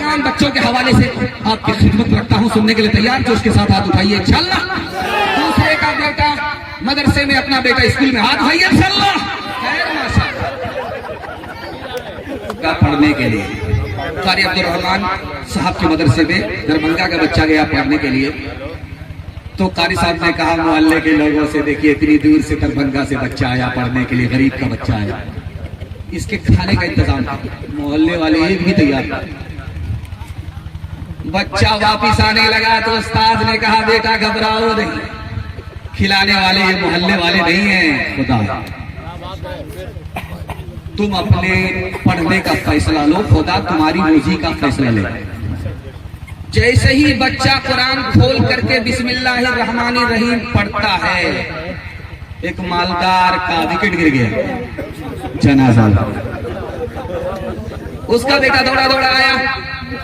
तमाम बच्चों के हवाले से आपकी खिदमत रखता हूँ, सुनने के लिए तैयार जो उसके साथ हाथ उठाइए इंशाअल्लाह। दूसरे का बेटा मदरसे में, अपना बेटा स्कूल में, हाथ उठाइए इंशाअल्लाह। खैर माशाअल्लाह का पढ़ने के लिए कारी अब्दुल रहमान साहब के मदरसे में दरभंगा का बच्चा गया पढ़ने के लिए, तो कारी साहब ने कहा मोहल्ले के लोगों से, देखिए इतनी दूर से दरभंगा से बच्चा आया पढ़ने के लिए, गरीब का बच्चा आया, इसके खाने का इंतजाम था। मोहल्ले वाले एक भी तैयार था। बच्चा वापिस आने लगा तो उस्ताद ने कहा बेटा घबराओ नहीं, खिलाने वाले ये मोहल्ले वाले नहीं हैं, खुदा। तुम अपने पढ़ने का फैसला लो, खुदा तुम्हारी रोजी का फैसला ले। जैसे ही बच्चा कुरान खोल करके बिस्मिल्लाहिर्रहमानिर्रहीम पढ़ता है, एक मालदार का विकेट गिर गया, जनाजा। उसका बेटा दौड़ा दौड़ा आया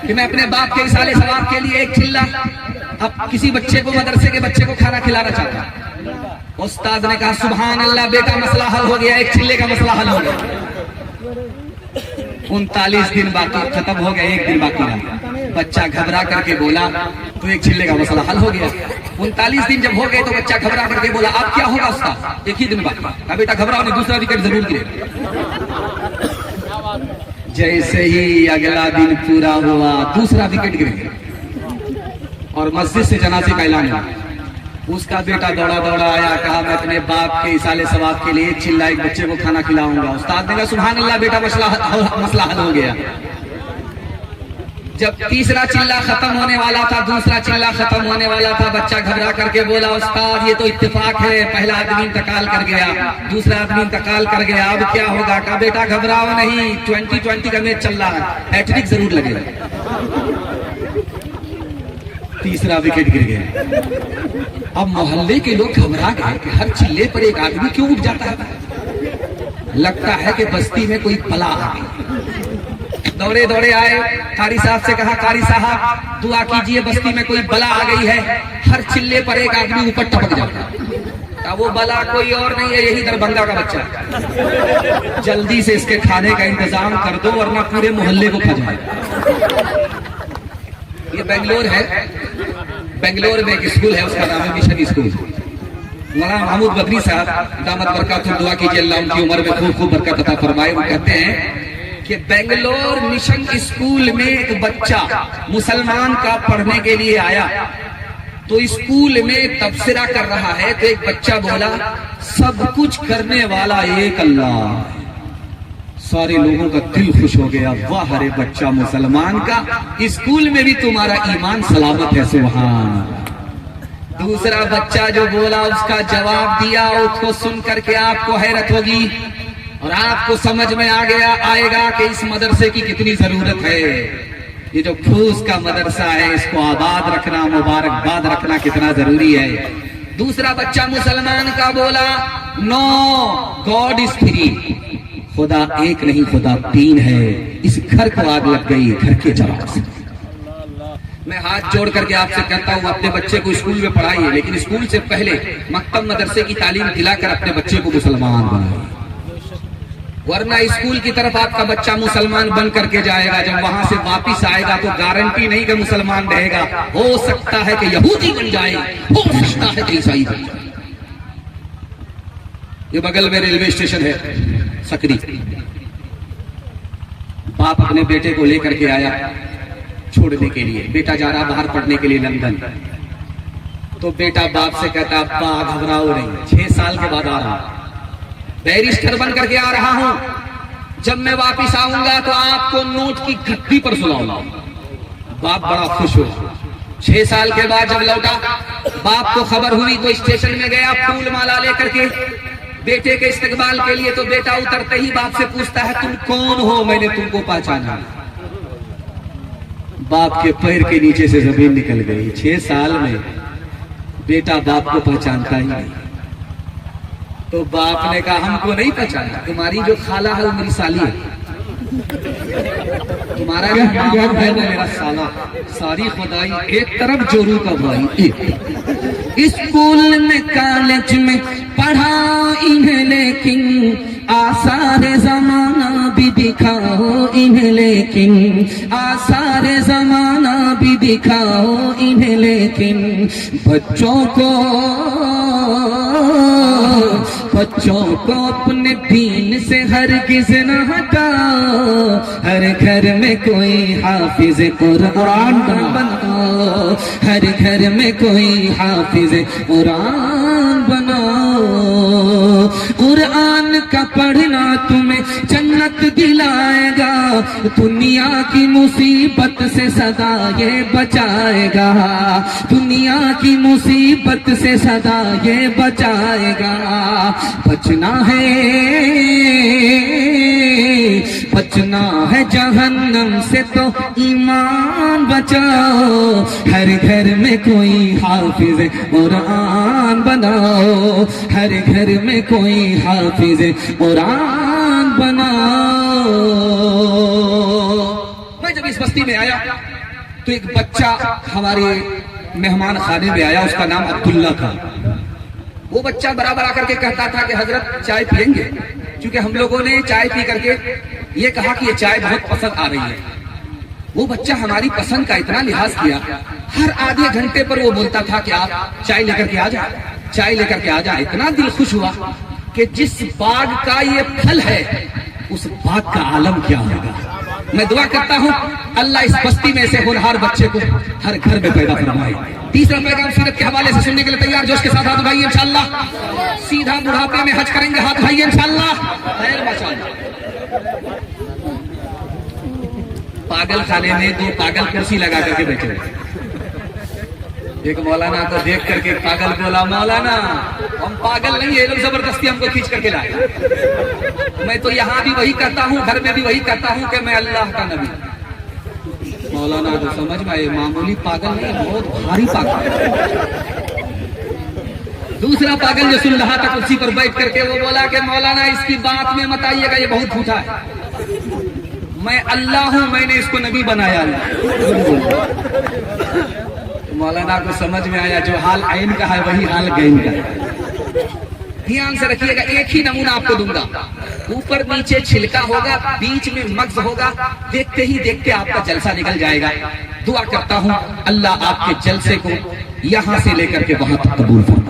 कि मैं अपने बाप के इसाले सवाब के लिए एक चिल्ला, अब किसी बच्चे को, मदरसे के बच्चे को खाना खिलाना चाहता। उस्ताद ने कहा सुभान अल्लाह बेटा, मसला हल हो गया, एक चिल्ले का मसला हल हो गया। 39 दिन बाकी, खत्म हो गया, एक दिन बाकी रहा। बच्चा घबरा करके बोला तो एक चिल्ले का मसला हल हो गया। 39 दिन जब हो गए तो बच्चा घबरा करके बोला अब क्या होगा उस्ताद, एक ही दिन बाकी। कहा बेटा घबराओ नहीं, दूसरा विकेट जरूर गिरेगा। जैसे ही अगला दिन पूरा हुआ, दूसरा विकेट गिर गया और मस्जिद से जनाजे का ऐलान हुआ। उसका बेटा दौड़ा दौड़ा आया, कहा मैं अपने बाप के इसाले सवाब के लिए एक चिल्ला, एक बच्चे को खाना खिलाऊंगा। उस्ताद ने कहा सुभान अल्लाह बेटा, मसला हल हो गया। जब तीसरा चिल्ला खत्म होने वाला था, दूसरा चिल्ला खत्म होने वाला था, बच्चा घबरा करके बोला उस्ताद ये तो इत्तेफाक है, पहला आदमी इंतकाल कर गया, दूसरा आदमी इंतकाल कर गया, अब क्या होगा। कहा बेटा घबराओ नहीं, 2020 का मैच चल रहा है, हैट्रिक जरूर लगेगा। तीसरा विकेट गिर गया। अब मोहल्ले के लोग घबरा गए कि हर चिल्ले पर एक आदमी क्यों उठ जाता है, लगता है कि बस्ती में कोई बला आ गई। दौड़े दौड़े आए, कारी साहब से कहा कारी साहब दुआ कीजिए, बस्ती में कोई बला आ गई है, हर चिल्ले पर एक आदमी ऊपर टपक जाता है। वो बला कोई और नहीं है, यही दरभंगा का बच्चा। जल्दी से इसके खाने का इंतजाम कर दो वरना पूरे मोहल्ले को खा जाए। ये बेंगलोर है, बेंगलोर में एक स्कूल है, उसका नाम है मिशन स्कूल। मौलाना महमूद बदरी साहब दामद बरकातुहू, दुआ कीजिए अल्लाह उनकी उम्र में खूब खूब बरकत अता फरमाए। वो कहते हैं कि बेंगलोर मिशन स्कूल में एक बच्चा मुसलमान का पढ़ने के लिए आया, तो स्कूल में तबसरा कर रहा है, तो एक बच्चा बोला सब कुछ करने वाला एक अल्लाह। सारे लोगों का दिल खुश हो गया, वाह अरे बच्चा मुसलमान का, स्कूल में भी तुम्हारा ईमान सलामत है, सुभान। दूसरा बच्चा जो बोला उसका जवाब दिया, उसको सुन करके आपको हैरत होगी और आपको समझ में आ गया आएगा कि इस मदरसे की कितनी जरूरत है। ये जो फूस का मदरसा है इसको आबाद रखना, मुबारकबाद रखना कितना जरूरी है। दूसरा बच्चा मुसलमान का बोला नो गॉड इज थ्री, खुदा एक नहीं खुदा तीन है। इस घर को आग लग गई घर के जवाब से। मैं हाथ जोड़ करके आपसे कहता हूँ अपने बच्चे को स्कूल में पढ़ाइए, लेकिन स्कूल से पहले मकतब मदरसे की तालीम दिलाकर अपने बच्चे को मुसलमान बनाइए, वरना स्कूल की तरफ आपका बच्चा मुसलमान बन करके जाएगा, जब वहां से वापिस आएगा तो गारंटी नहीं कि मुसलमान रहेगा, हो सकता है कि यहूदी बन जाए, हो सकता है कि ईसाई बन जाए। ये बगल में रेलवे स्टेशन है सकरी। बाप अपने बेटे को लेकर के आया छोड़ने के लिए, बेटा जा रहा बाहर पढ़ने के लिए लंदन। तो बेटा बाप से कहता अब्बा घबराओ नहीं, 6 साल के बाद आ रहा हूं, बैरिस्टर बन करके आ रहा हूं, जब मैं वापिस आऊंगा तो आपको नोट की गद्दी पर सुलाऊंगा। बाप बड़ा खुश हुआ। 6 साल के बाद जब लौटा, बाप को खबर हुई तो स्टेशन में गया फूल माला लेकर के बेटे के इस्तकबाल के लिए। तो बेटा उतरते ही बाप से पूछता है तुम कौन हो, मैंने तुमको पहचाना। बाप के पैर के नीचे से जमीन निकल गई। 6 साल में बेटा बाप को पहचानता ही नहीं। तो बाप ने कहा हमको नहीं पहचाना, तुम्हारी जो खाला है वो मेरी साली है, तुम्हारा जो मामा है वो मेरा साला। सारी खुदाई एक तरफ, जोरू का भाई एक। स्कूल में कॉलेज में पढ़ा इन्हें, लेकिन आसार जमाना भी दिखाओ इन्हें, लेकिन आसार जमाना भी दिखाओ इन्हें, लेकिन बच्चों को अपने दीन से हरगिज़ न हटाओ। हर घर में कोई हाफिज कुरान बनाओ, हर घर में कोई हाफिज कुरान बनाओ। कुरान का पढ़ना तुम्हें जन्नत दिलाएगा, दुनिया की मुसीबत से सदा ये बचाएगा, दुनिया की मुसीबत से सदा ये बचाएगा। बचना है जहन्नम से तो ईमान बचाओ। हर घर में कोई हाफिज कुरान बनाओ, हर घर में कोई हाफिज कुरान बनाओ। मैं जब इस बस्ती में आया तो एक बच्चा हमारे मेहमान खाने में आया, उसका नाम अब्दुल्ला था। वो बच्चा बराबर आकर के कहता था कि हजरत चाय पियेंगे, क्योंकि हम लोगों ने चाय पी करके ये कहा कि ये चाय बहुत पसंद आ रही है। वो बच्चा हमारी पसंद का इतना लिहाज किया, हर आधे घंटे पर वो बोलता था कि आप चाय लेकर के आ जाए, चाय लेकर के आ जाए। इतना दिल खुश हुआ कि जिस बाग का ये फल है उस बाग का आलम क्या होगा। मैं दुआ करता हूँ अल्लाह इस बस्ती में ऐसे होनहार बच्चे को हर घर में पैदा फरमाए। तीसरा पैगाम सीरत के हवाले से सुनने के लिए तैयार जोश के साथ हाथ उठाइए इंशाअल्लाह। सीधा बुढ़ापे में हज करेंगे, हाथ उठाइए इंशाअल्लाह। पागल खाने में दो पागल कुर्सी लगा करके बैठे हुए। एक मौलाना को देख करके पागल बोला, मौलाना हम पागल नहीं है, लोग जबरदस्ती हमको खींच करके लाए। मैं तो यहाँ भी वही करता हूँ, घर में भी वही करता हूँ कि मैं अल्लाह का नबी। मौलाना को समझ में आए, मामूली पागल नहीं, बहुत भारी पागल। दूसरा पागल जो सुन रहा था कुर्सी पर बैठ करके, वो बोला कि मौलाना इसकी बात में मत आइएगा, ये बहुत झूठा है। मैं अल्लाह हूं, मैंने इसको नबी बनाया नहीं। मौलाना को समझ में आया जो हाल आइन का है वही हाल गैन का है। ध्यान से रखिएगा, एक ही नमूना आपको दूंगा। ऊपर नीचे छिलका होगा, बीच में मग्ज होगा, देखते ही देखते आपका जलसा निकल जाएगा। दुआ करता हूं अल्लाह आपके जलसे को यहां से लेकर के वहां तक कबूल फरमाए।